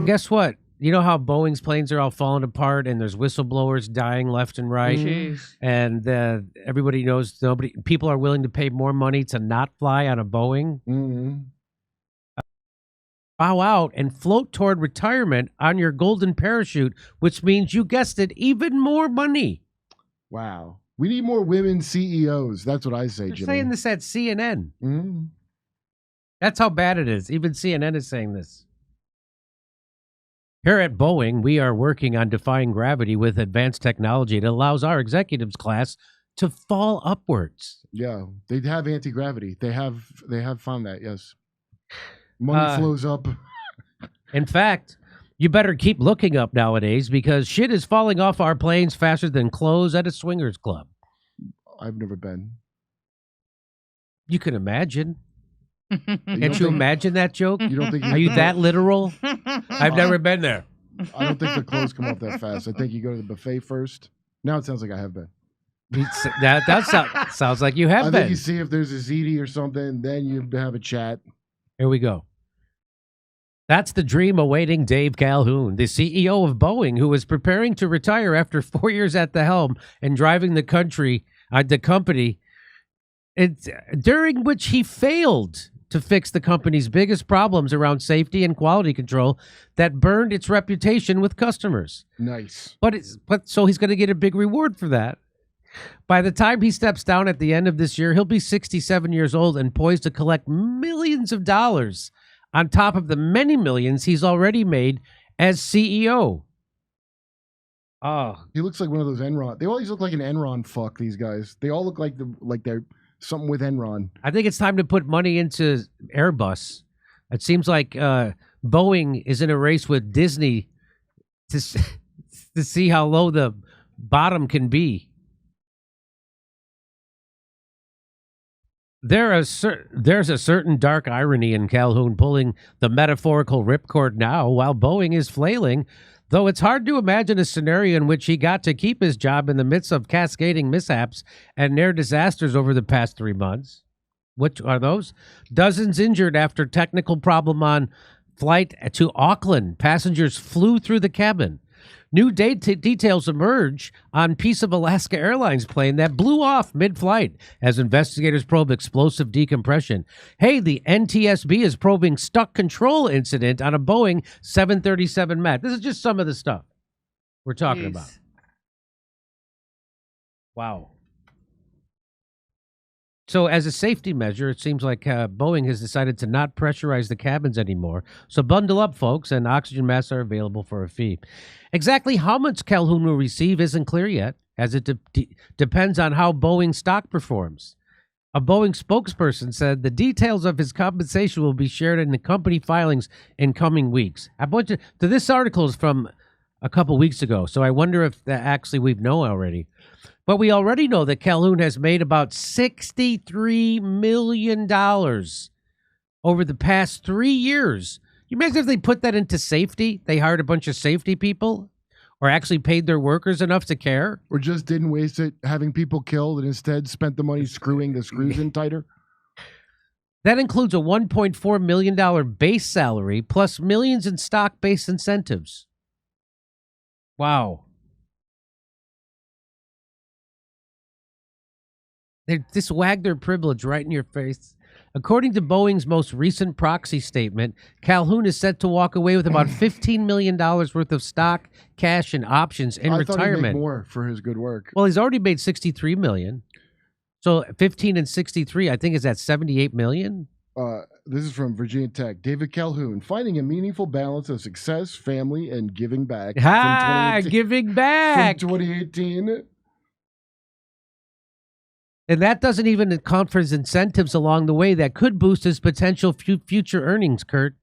guess what? You know how Boeing's planes are all falling apart and there's whistleblowers dying left and right? Jeez. And everybody knows people are willing to pay more money to not fly on a Boeing. Mm-hmm. Bow out and float toward retirement on your golden parachute, which means, you guessed it, even more money. Wow. We need more women CEOs. That's what I say, They're Jimmy. saying this at CNN. Mm-hmm. That's how bad it is. Even CNN is saying this. Here at Boeing, we are working on defying gravity with advanced technology that allows our executives class to fall upwards. Yeah, they have anti-gravity. They have found that, yes. Money flows up. In fact, you better keep looking up nowadays because shit is falling off our planes faster than clothes at a swingers club. I've never been. You can imagine. You Can't you imagine that joke? You don't think Are you that literal? I've never been there. I don't think the clothes come off that fast. I think you go to the buffet first. Now it sounds like I have been. That sounds like you have I been. think you see if there's a ZD or something, then you have a chat. Here we go. That's the dream awaiting Dave Calhoun, the CEO of Boeing, who is preparing to retire after 4 years at the helm and driving the company, during which he failed to fix the company's biggest problems around safety and quality control that burned its reputation with customers. Nice. But so he's going to get a big reward for that. By the time he steps down at the end of this year, he'll be 67 years old and poised to collect millions of dollars on top of the many millions he's already made as CEO. Oh, He looks like one of those Enron. They always look like an Enron fuck, these guys. They all look like they're something with Enron. I think it's time to put money into Airbus. It seems like Boeing is in a race with Disney to see how low the bottom can be. There's a certain dark irony in Calhoun pulling the metaphorical ripcord now while Boeing is flailing, though it's hard to imagine a scenario in which he got to keep his job in the midst of cascading mishaps and near disasters over the past 3 months. Which are those? Dozens injured after technical problem on flight to Auckland. Passengers flew through the cabin. New details emerge on piece of Alaska Airlines plane that blew off mid-flight as investigators probe explosive decompression. Hey, the NTSB is probing stuck control incident on a Boeing 737 MAX. This is just some of the stuff we're talking about. Wow. So as a safety measure, it seems like Boeing has decided to not pressurize the cabins anymore. So bundle up, folks, and oxygen masks are available for a fee. Exactly how much Calhoun will receive isn't clear yet, as it depends on how Boeing stock performs. A Boeing spokesperson said the details of his compensation will be shared in the company filings in coming weeks. This article is from a couple weeks ago, so I wonder if actually we know already. But we already know that Calhoun has made about $63 million over the past 3 years. You imagine if they put that into safety? They hired a bunch of safety people or actually paid their workers enough to care? Or just didn't waste it having people killed and instead spent the money screwing the screws in tighter? That includes a $1.4 million base salary plus millions in stock-based incentives. Wow. They just wag their privilege right in your face. According to Boeing's most recent proxy statement, Calhoun is set to walk away with about $15 million worth of stock, cash, and options in retirement. I thought he'd make more for his good work. Well, he's already made $63 million. So 15 and 63, I think, is at $78 million. This is from Virginia Tech. David Calhoun, finding a meaningful balance of success, family, and giving back. Giving back. From 2018. And that doesn't even account for his incentives along the way that could boost his potential future earnings, Kurt.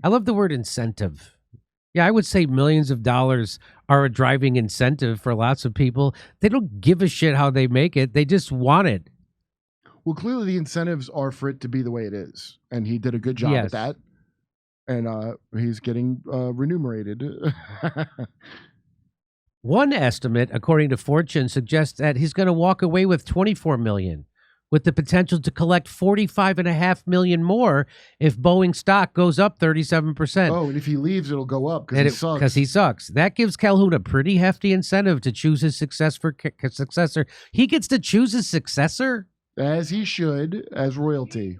I love the word incentive. Yeah, I would say millions of dollars are a driving incentive for lots of people. They don't give a shit how they make it. They just want it. Well, clearly the incentives are for it to be the way it is. And he did a good job at that. And he's getting remunerated. One estimate, according to Fortune, suggests that he's going to walk away with $24 million, with the potential to collect $45.5 million more if Boeing stock goes up 37%. Oh, and if he leaves, it'll go up because he sucks. That gives Calhoun a pretty hefty incentive to choose his successor. He gets to choose his successor? As he should, as royalty.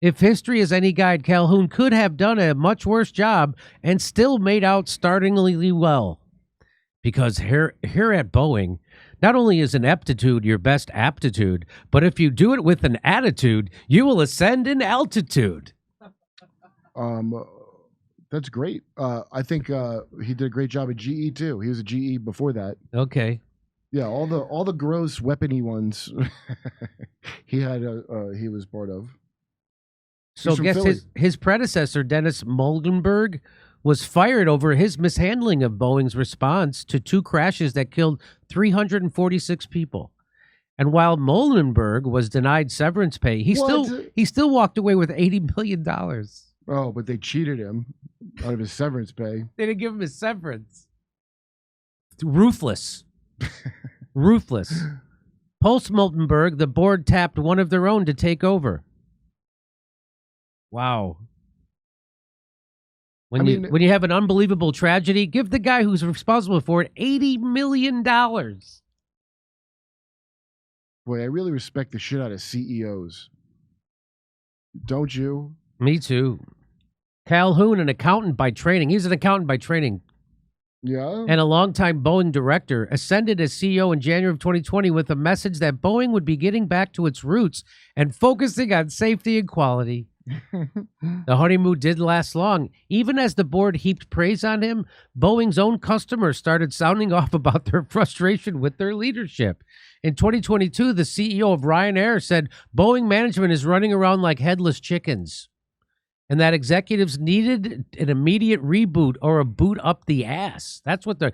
If history is any guide, Calhoun could have done a much worse job and still made out startlingly well. Because here at Boeing, not only is ineptitude your best aptitude, but if you do it with an attitude, you will ascend in altitude. That's great. I think he did a great job at GE too. He was a GE before that. Okay. Yeah, all the gross weapony ones he was part of. So guess his predecessor, Dennis Muhlenberg, was fired over his mishandling of Boeing's response to 2 crashes that killed 346 people. And while Muhlenberg was denied severance pay, he still walked away with $80 million. Oh, but they cheated him out of his severance pay. They didn't give him his severance. Ruthless. Ruthless. Post-Muhlenberg, the board tapped one of their own to take over. Wow. When you have an unbelievable tragedy, give the guy who's responsible for it $80 million. Boy, I really respect the shit out of CEOs. Don't you? Me too. Calhoun, an accountant by training. He's an accountant by training. Yeah. And a longtime Boeing director, ascended as CEO in January of 2020 with a message that Boeing would be getting back to its roots and focusing on safety and quality. The honeymoon didn't last long. Even as the board heaped praise on him, Boeing's own customers started sounding off about their frustration with their leadership. In 2022, the CEO of Ryanair said Boeing management is running around like headless chickens, and that executives needed an immediate reboot or a boot up the ass. That's what the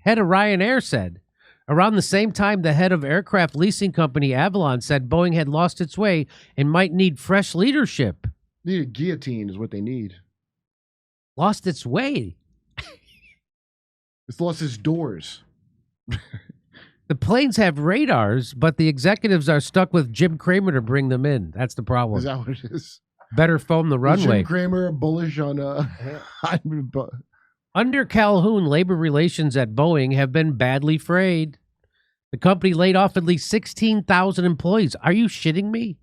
head of Ryanair said. Around the same time, the head of aircraft leasing company Avalon said Boeing had lost its way and might need fresh leadership. Need a guillotine is what they need. Lost its way? It's lost its doors. The planes have radars, but the executives are stuck with Jim Cramer to bring them in. That's the problem. Is that what it is? Better foam the runway. Jim Cramer bullish on Under Calhoun, labor relations at Boeing have been badly frayed. The company laid off at least 16,000 employees. Are you shitting me?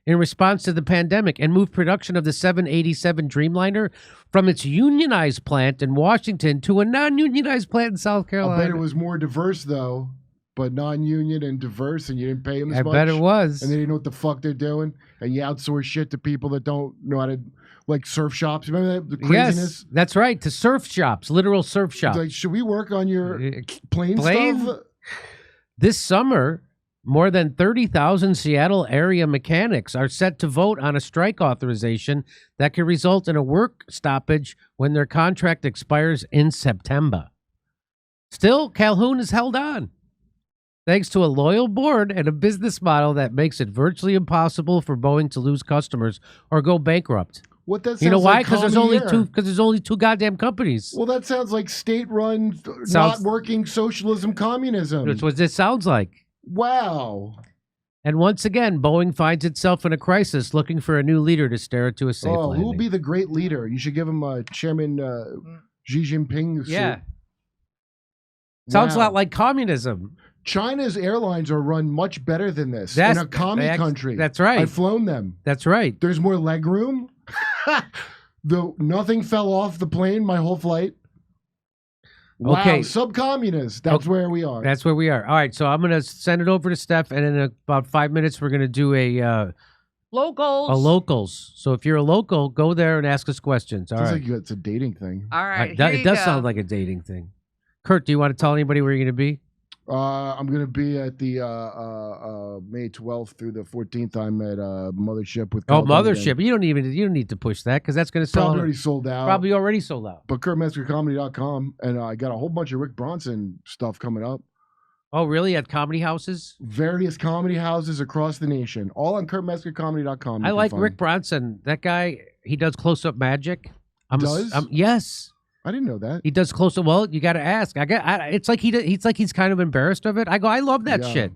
In response to the pandemic, and moved production of the 787 Dreamliner from its unionized plant in Washington to a non-unionized plant in South Carolina. I bet it was more diverse, though, but non-union and diverse, and you didn't pay them as much. I bet it was. And they didn't know what the fuck they're doing, and you outsource shit to people that don't know how to, like surf shops. Remember that? The craziness? Yes, that's right, to surf shops, literal surf shops. It's like, should we work on your plane stuff? This summer, more than 30,000 Seattle area mechanics are set to vote on a strike authorization that could result in a work stoppage when their contract expires in September. Still, Calhoun has held on, thanks to a loyal board and a business model that makes it virtually impossible for Boeing to lose customers or go bankrupt. What that sounds You know why? Like Because there's only two goddamn companies. Well, that sounds like state-run, not working socialism, communism. That's what this sounds like. Wow. And once again, Boeing finds itself in a crisis, looking for a new leader to steer it to a safe landing. Who will be the great leader? You should give him Chairman Xi Jinping. Yeah. Sounds a lot like communism. China's airlines are run much better than this. In a commie country. That's right. I've flown them. That's right. There's more leg room. Nothing fell off the plane my whole flight. Wow, okay. Sub-communist. That's where we are. That's where we are. All right, so I'm going to send it over to Steph, and in about 5 minutes, we're going to do a locals. So if you're a local, go there and ask us questions. All right. Sounds like it's a dating thing. All right. It does sound like a dating thing. Kurt, do you want to tell anybody where you're going to be? I'm going to be at the May 12th through the 14th. I'm at Mothership with Mothership. Again. You don't need to push that because that's going to sell. Probably already sold out. Probably already sold out. But KurtMetzgerComedy.com, and I got a whole bunch of Rick Bronson stuff coming up. Oh, really? At comedy houses? Various comedy houses across the nation. All on KurtMetzgerComedy.com. I like Rick Bronson. That guy, he does close-up magic. Yes. I didn't know that. He does close-up. Well, you got to ask. It's like he's kind of embarrassed of it. I love that shit.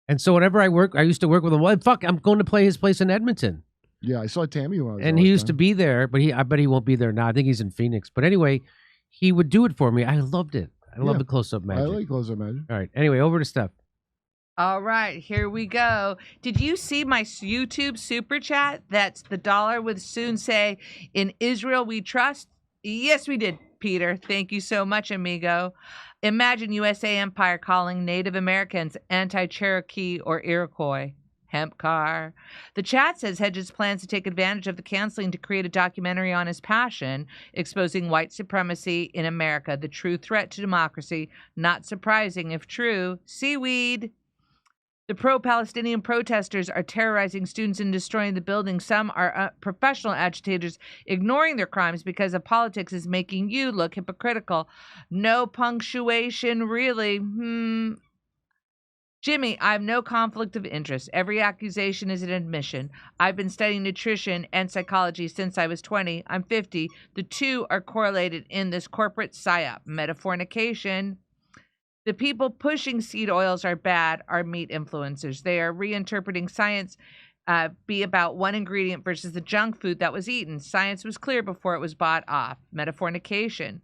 And so whenever I used to work with him. Well, fuck, I'm going to play his place in Edmonton. Yeah, I saw Tammy when I was and he used to be there, but I bet he won't be there now. I think he's in Phoenix. But anyway, he would do it for me. I loved it. I love the close-up magic. I like close-up magic. All right. Anyway, over to Steph. All right, here we go. Did you see my YouTube super chat? That's the dollar would soon say, "In Israel we trust." Yes, we did, Peter. Thank you so much, amigo. Imagine USA Empire calling Native Americans anti-Cherokee or Iroquois. Hemp car. The chat says Hedges plans to take advantage of the canceling to create a documentary on his passion, exposing white supremacy in America, the true threat to democracy. Not surprising if true. Seaweed. The pro-Palestinian protesters are terrorizing students and destroying the building. Some are professional agitators ignoring their crimes because of politics is making you look hypocritical. No punctuation, really. Jimmy, I have no conflict of interest. Every accusation is an admission. I've been studying nutrition and psychology since I was 20. I'm 50. The two are correlated in this corporate psyop. Metafornication. The people pushing seed oils are bad, are meat influencers. They are reinterpreting science be about one ingredient versus the junk food that was eaten. Science was clear before it was bought off. Metafornication.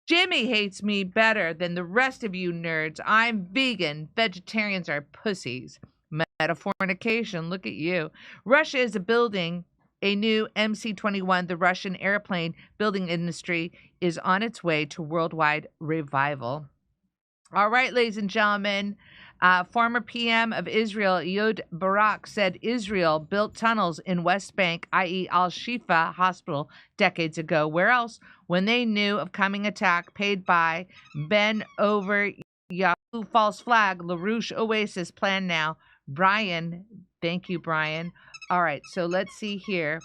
Jimmy hates me better than the rest of you nerds. I'm vegan. Vegetarians are pussies. Metafornication. Look at you. Russia is building a new MC-21. The Russian airplane building industry is on its way to worldwide revival. All right, ladies and gentlemen, former PM of Israel, Ehud Barak, said Israel built tunnels in West Bank, i.e. Al-Shifa Hospital, decades ago. Where else? When they knew of coming attack paid by Ben over Yahoo false flag, LaRouche Oasis plan now. Brian, thank you, Brian. All right, so let's see here.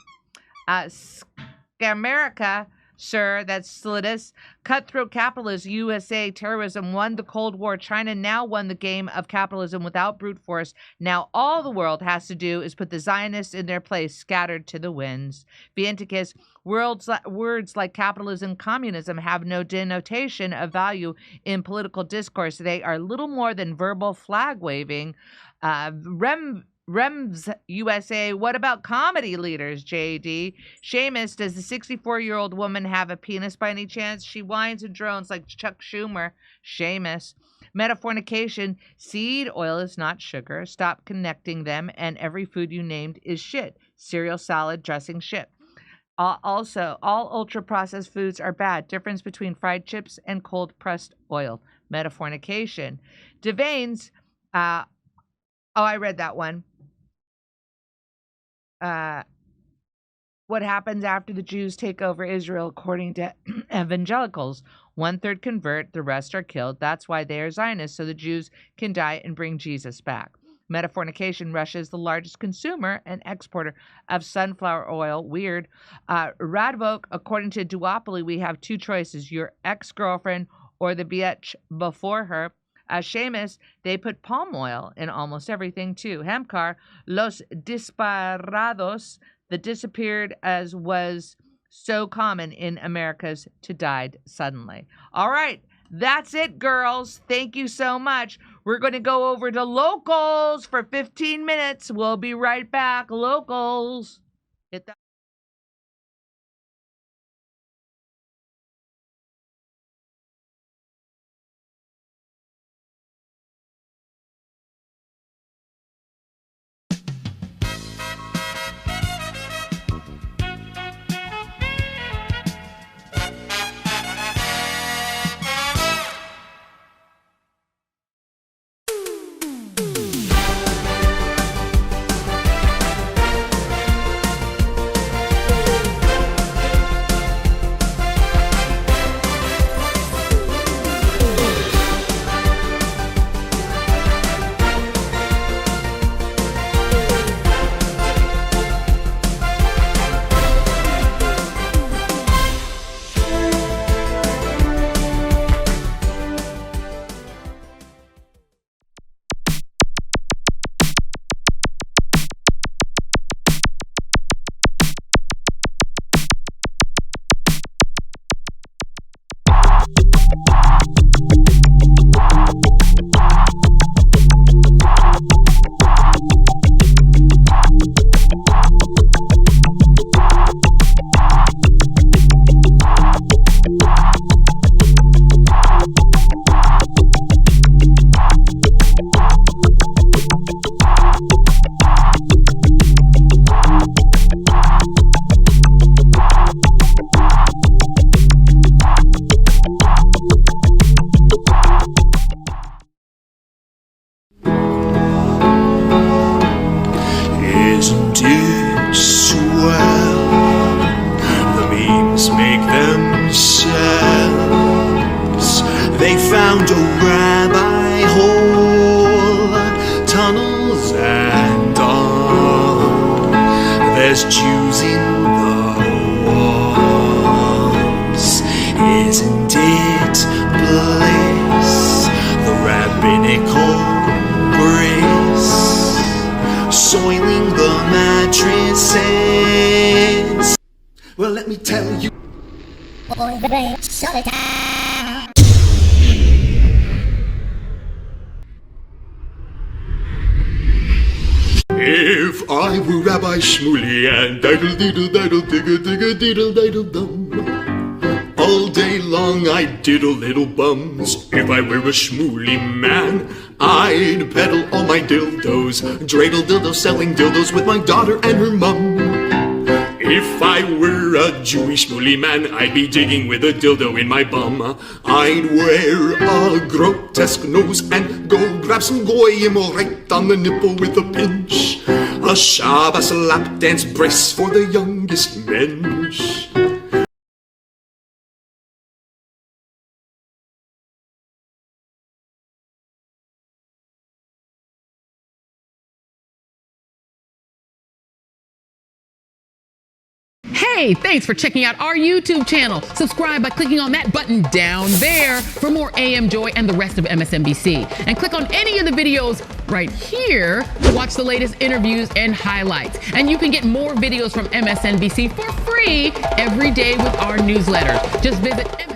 America. Sir, that's Slidus. Cutthroat capitalism, USA, terrorism won the Cold War. China now won the game of capitalism without brute force. Now all the world has to do is put the Zionists in their place, scattered to the winds. Vienticus, words like capitalism, communism have no denotation of value in political discourse. They are little more than verbal flag waving. Rems USA, what about comedy leaders, JD? Seamus, does the 64-year-old woman have a penis by any chance? She whines and drones like Chuck Schumer. Seamus. Metafornication, seed oil is not sugar. Stop connecting them, and every food you named is shit. Cereal, salad, dressing, shit. Also, all ultra-processed foods are bad. Difference between fried chips and cold-pressed oil. Metafornication. Devanes, I read that one. What happens after the Jews take over Israel, according to evangelicals? 1/3 convert, the rest are killed. That's why they are Zionists, so the Jews can die and bring Jesus back. Metafornication, Russia is the largest consumer and exporter of sunflower oil. Weird. Radvok, according to Duopoly, we have two choices, your ex-girlfriend or the bitch before her. Seamus, they put palm oil in almost everything too. Hemkar, Los Disparados, the disappeared as was so common in Americas to died suddenly. All right, that's it, girls. Thank you so much. We're going to go over to locals for 15 minutes. We'll be right back. Locals. Hit that. dreams make themselves. They found a rabbi hole, tunnels and all. There's Jews in the walls. Isn't it bliss? The rabbinical grace soiling the mattresses. Well, let me tell you. If I were Rabbi Shmuley and diddle diddle diddle digga digga diddle diddle dum, all day long I'd diddle little bums. If I were a Shmuley man, I'd peddle all my dildos, dreidel dildos, selling dildos with my daughter and her mum. If I were a Jewish Shmuley man, I'd be digging with a dildo in my bum. I'd wear a grotesque nose and go grab some goyim right on the nipple with a pinch. A Shabbos lap dance brace for the youngest mensch. Hey, thanks for checking out our YouTube channel. Subscribe by clicking on that button down there for more AM Joy and the rest of MSNBC. And click on any of the videos right here to watch the latest interviews and highlights. And you can get more videos from MSNBC for free every day with our newsletter. Just visit